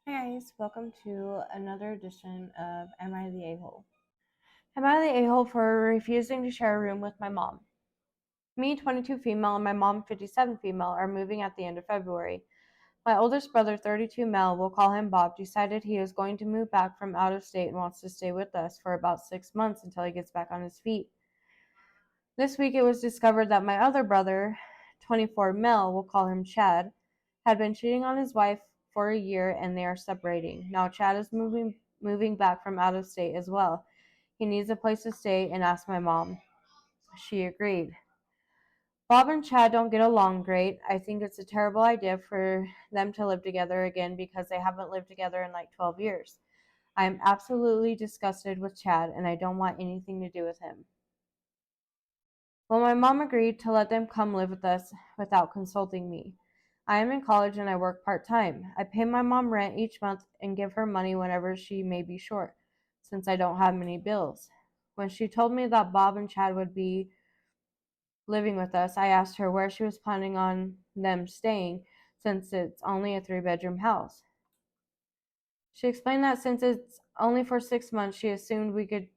Hi guys, welcome to another edition of Am I the A-hole? Am I the A-hole for refusing to share a room with my mom? Me, 22 female, and my mom, 57 female, are moving at the end of February. My oldest brother, 32 male, we'll call him Bob, decided he is going to move back from out of state and wants to stay with us for about 6 months until he gets back on his feet. This week it was discovered that my other brother, 24 male, we'll call him Chad, had been cheating on his wife for a year and they are separating. Now Chad is moving back from out of state as well. He needs a place to stay and asked my mom. She agreed. Bob and Chad don't get along great. I think it's a terrible idea for them to live together again because they haven't lived together in like 12 years. I am absolutely disgusted with Chad and I don't want anything to do with him. Well, my mom agreed to let them come live with us without consulting me. I am in college and I work part-time. I pay my mom rent each month and give her money whenever she may be short, since I don't have many bills. When she told me that Bob and Chad would be living with us, I asked her where she was planning on them staying, since it's only a 3-bedroom house. She explained that since it's only for 6 months, she assumed we could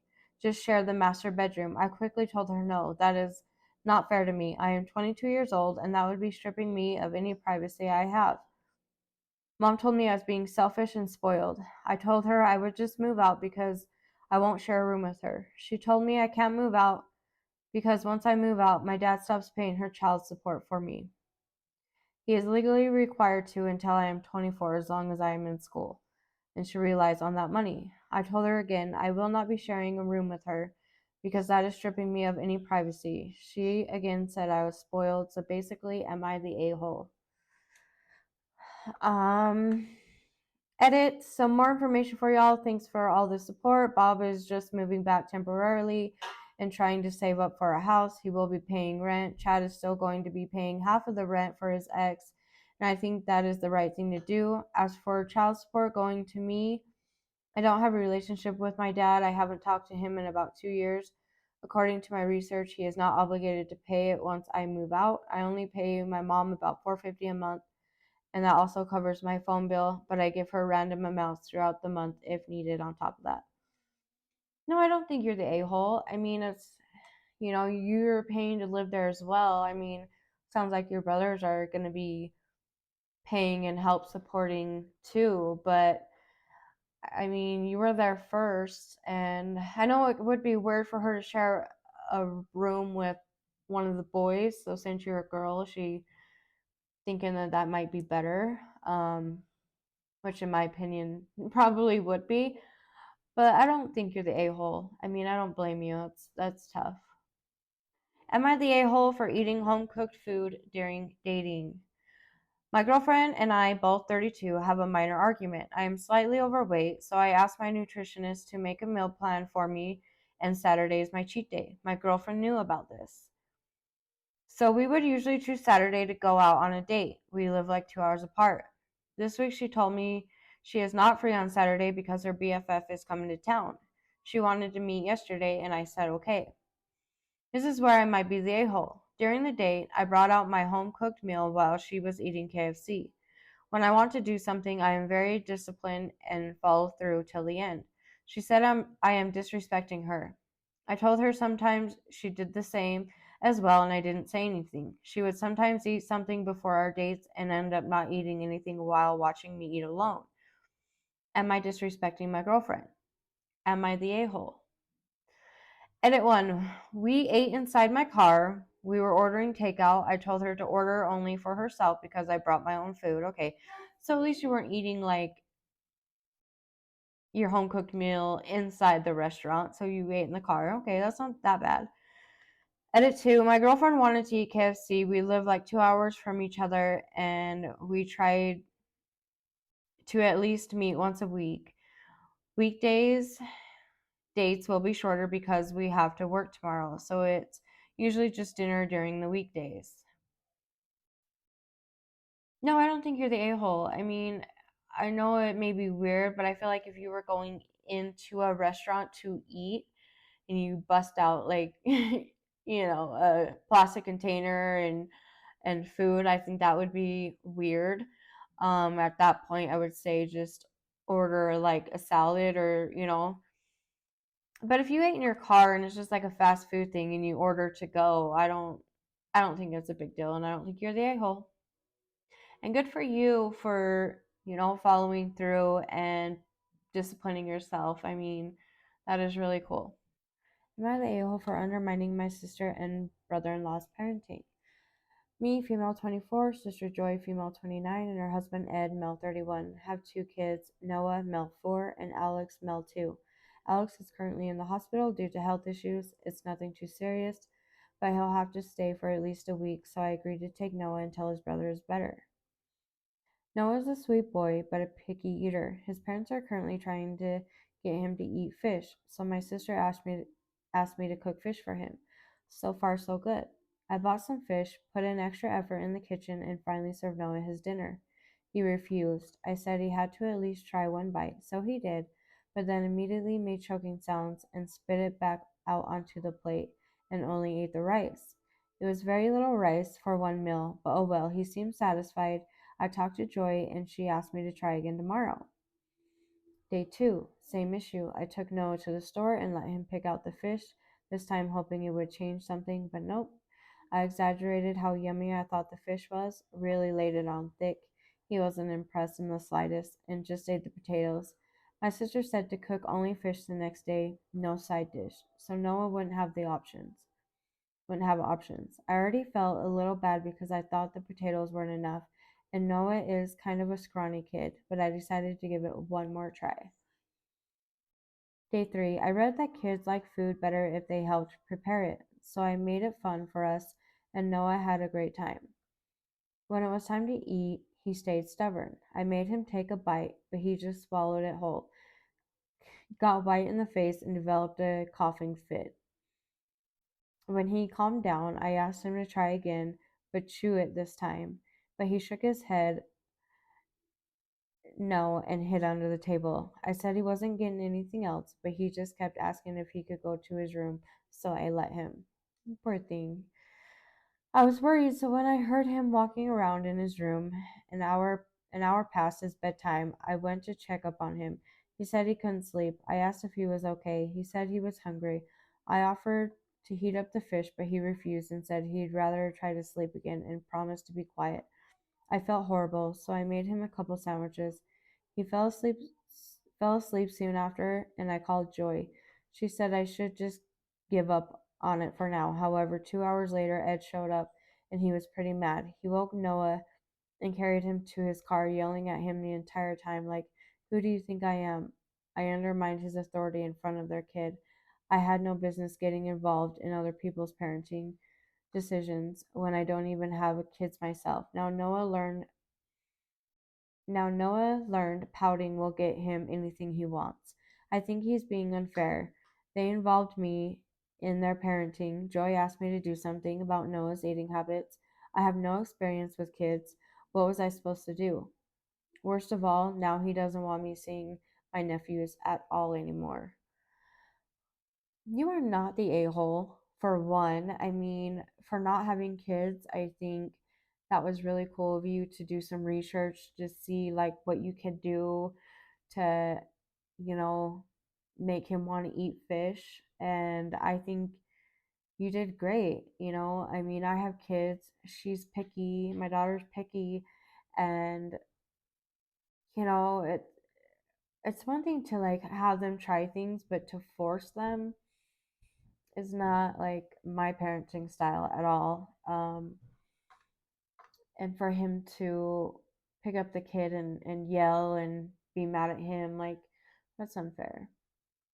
just share the master bedroom. I quickly told her no, that is not fair to me. I am 22 years old, and that would be stripping me of any privacy I have. Mom told me I was being selfish and spoiled. I told her I would just move out because I won't share a room with her. She told me I can't move out because once I move out, my dad stops paying her child support for me. He is legally required to until I am 24 as long as I am in school, and she relies on that money. I told her again I will not be sharing a room with her because that is stripping me of any privacy. She again said I was spoiled, so basically, am I the a-hole? Um, Edit some more information for y'all. Thanks for all the support. Bob is just moving back temporarily and trying to save up for a house. He will be paying rent. Chad is still going to be paying half of the rent for his ex, and I think that is the right thing to do. As for child support going to me, I don't have a relationship with my dad. I haven't talked to him in about 2 years. According to my research, he is not obligated to pay it once I move out. I only pay my mom about $450 a month, and that also covers my phone bill, but I give her random amounts throughout the month if needed on top of that. No, I don't think you're the a-hole. I mean, you're paying to live there as well. I mean, sounds like your brothers are going to be paying and help supporting too, but I mean, you were there first, and I know it would be weird for her to share a room with one of the boys. So since you're a girl, she thinking that that might be better, which in my opinion probably would be. But I don't think you're the a-hole. I mean, I don't blame you. That's tough. Am I the a-hole for eating home cooked food during dating? My girlfriend and I, both 32, have a minor argument. I am slightly overweight, so I asked my nutritionist to make a meal plan for me, and Saturday is my cheat day. My girlfriend knew about this. So we would usually choose Saturday to go out on a date. We live like 2 hours apart. This week she told me she is not free on Saturday because her BFF is coming to town. She wanted to meet yesterday, and I said okay. This is where I might be the a-hole. During the date, I brought out my home cooked meal while she was eating KFC. When I want to do something, I am very disciplined and follow through till the end. She said I am disrespecting her. I told her sometimes she did the same as well, and I didn't say anything. She would sometimes eat something before our dates and end up not eating anything while watching me eat alone. Am I disrespecting my girlfriend? Am I the a-hole? Edit 1. We ate inside my car. We were ordering takeout. I told her to order only for herself because I brought my own food. Okay, so at least you weren't eating like your home cooked meal inside the restaurant, so you ate in the car. Okay, that's not that bad. Edit 2. My girlfriend wanted to eat KFC. We live like 2 hours from each other, and we tried to at least meet once a week. Weekdays dates will be shorter because we have to work tomorrow, so it's usually just dinner during the weekdays. No, I don't think you're the a-hole. I mean, I know it may be weird, but I feel like if you were going into a restaurant to eat and you bust out like a plastic container and food, I think that would be weird. At that point, I would say just order like a salad or, but if you ate in your car and it's just like a fast food thing and you order to go, I don't think it's a big deal and I don't think you're the a-hole. And good for you for, following through and disciplining yourself. I mean, that is really cool. Am I the a-hole for undermining my sister and brother-in-law's parenting? Me, female 24, sister Joy, female 29, and her husband Ed, male 31, have 2 kids, Noah, male 4, and Alex, male 2. Alex is currently in the hospital due to health issues. It's nothing too serious, but he'll have to stay for at least a week, so I agreed to take Noah until his brother is better. Noah's a sweet boy, but a picky eater. His parents are currently trying to get him to eat fish, so my sister asked me to cook fish for him. So far, so good. I bought some fish, put in extra effort in the kitchen, and finally served Noah his dinner. He refused. I said he had to at least try one bite, so he did, but then immediately made choking sounds and spit it back out onto the plate and only ate the rice. It was very little rice for one meal, but oh well, he seemed satisfied. I talked to Joy and she asked me to try again tomorrow. Day 2, same issue. I took Noah to the store and let him pick out the fish, this time hoping it would change something, but nope. I exaggerated how yummy I thought the fish was, really laid it on thick. He wasn't impressed in the slightest and just ate the potatoes. My sister said to cook only fish the next day, no side dish, so Noah wouldn't have options. I already felt a little bad because I thought the potatoes weren't enough, and Noah is kind of a scrawny kid, but I decided to give it one more try. Day 3, I read that kids like food better if they helped prepare it, so I made it fun for us, and Noah had a great time. When it was time to eat, he stayed stubborn. I made him take a bite, but he just swallowed it whole, got white in the face, and developed a coughing fit. When he calmed down, I asked him to try again, but chew it this time. But he shook his head no and hid under the table. I said he wasn't getting anything else, but he just kept asking if he could go to his room, so I let him. Poor thing. I was worried, so when I heard him walking around in his room, an hour past his bedtime, I went to check up on him. He said he couldn't sleep. I asked if he was okay. He said he was hungry. I offered to heat up the fish, but he refused and said he'd rather try to sleep again and promised to be quiet. I felt horrible, so I made him a couple sandwiches. He fell asleep soon after, and I called Joy. She said I should just give up on it for now. However, 2 hours later, Ed showed up, and he was pretty mad. He woke Noah and carried him to his car, yelling at him the entire time, like, "Who do you think I am?" I undermined his authority in front of their kid. I had no business getting involved in other people's parenting decisions when I don't even have kids myself. Now Noah learned pouting will get him anything he wants. I think he's being unfair. They involved me in their parenting. Joy asked me to do something about Noah's eating habits. I have no experience with kids. What was I supposed to do? Worst of all, now he doesn't want me seeing my nephews at all anymore. You are not the a-hole, for one. I mean, for not having kids, I think that was really cool of you to do some research to see like what you could do to, you know, make him want to eat fish. And I think you did great. I mean, I have kids. She's picky. My daughter's picky. And, it's one thing to like have them try things, but to force them is not like my parenting style at all. And for him to pick up the kid and yell and be mad at him, like, that's unfair.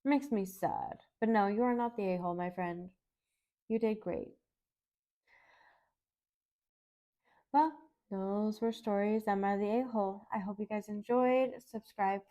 It makes me sad. But no, you are not the a hole, my friend. You did great. Well, those were stories. Am I the a hole? I hope you guys enjoyed. Subscribe